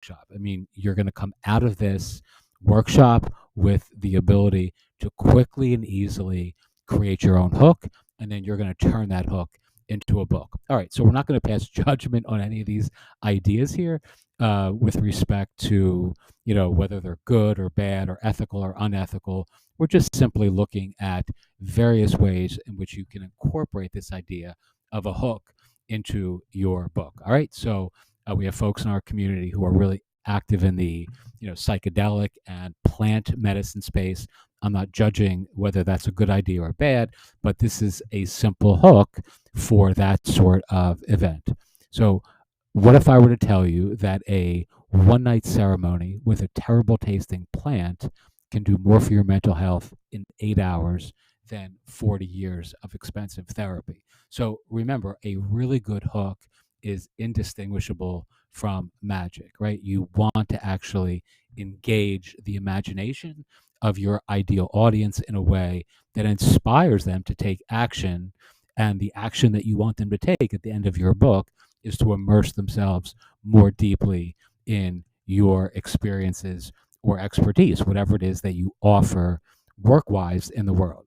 workshop. I mean, you're going to come out of this workshop with the ability to quickly and easily create your own hook, and then you're going to turn that hook into a book. All right, so we're not going to pass judgment on any of these ideas here with respect to, whether they're good or bad or ethical or unethical. We're just simply looking at various ways in which you can incorporate this idea of a hook into your book. All right, so we have folks in our community who are really active in the psychedelic and plant medicine space. I'm not judging whether that's a good idea or bad, but this is a simple hook for that sort of event. So what if I were to tell you that a one night ceremony with a terrible tasting plant can do more for your mental health in 8 hours than 40 years of expensive therapy? So remember, a really good hook is indistinguishable from magic, right? You want to actually engage the imagination of your ideal audience in a way that inspires them to take action. And the action that you want them to take at the end of your book is to immerse themselves more deeply in your experiences or expertise, whatever it is that you offer work wise in the world.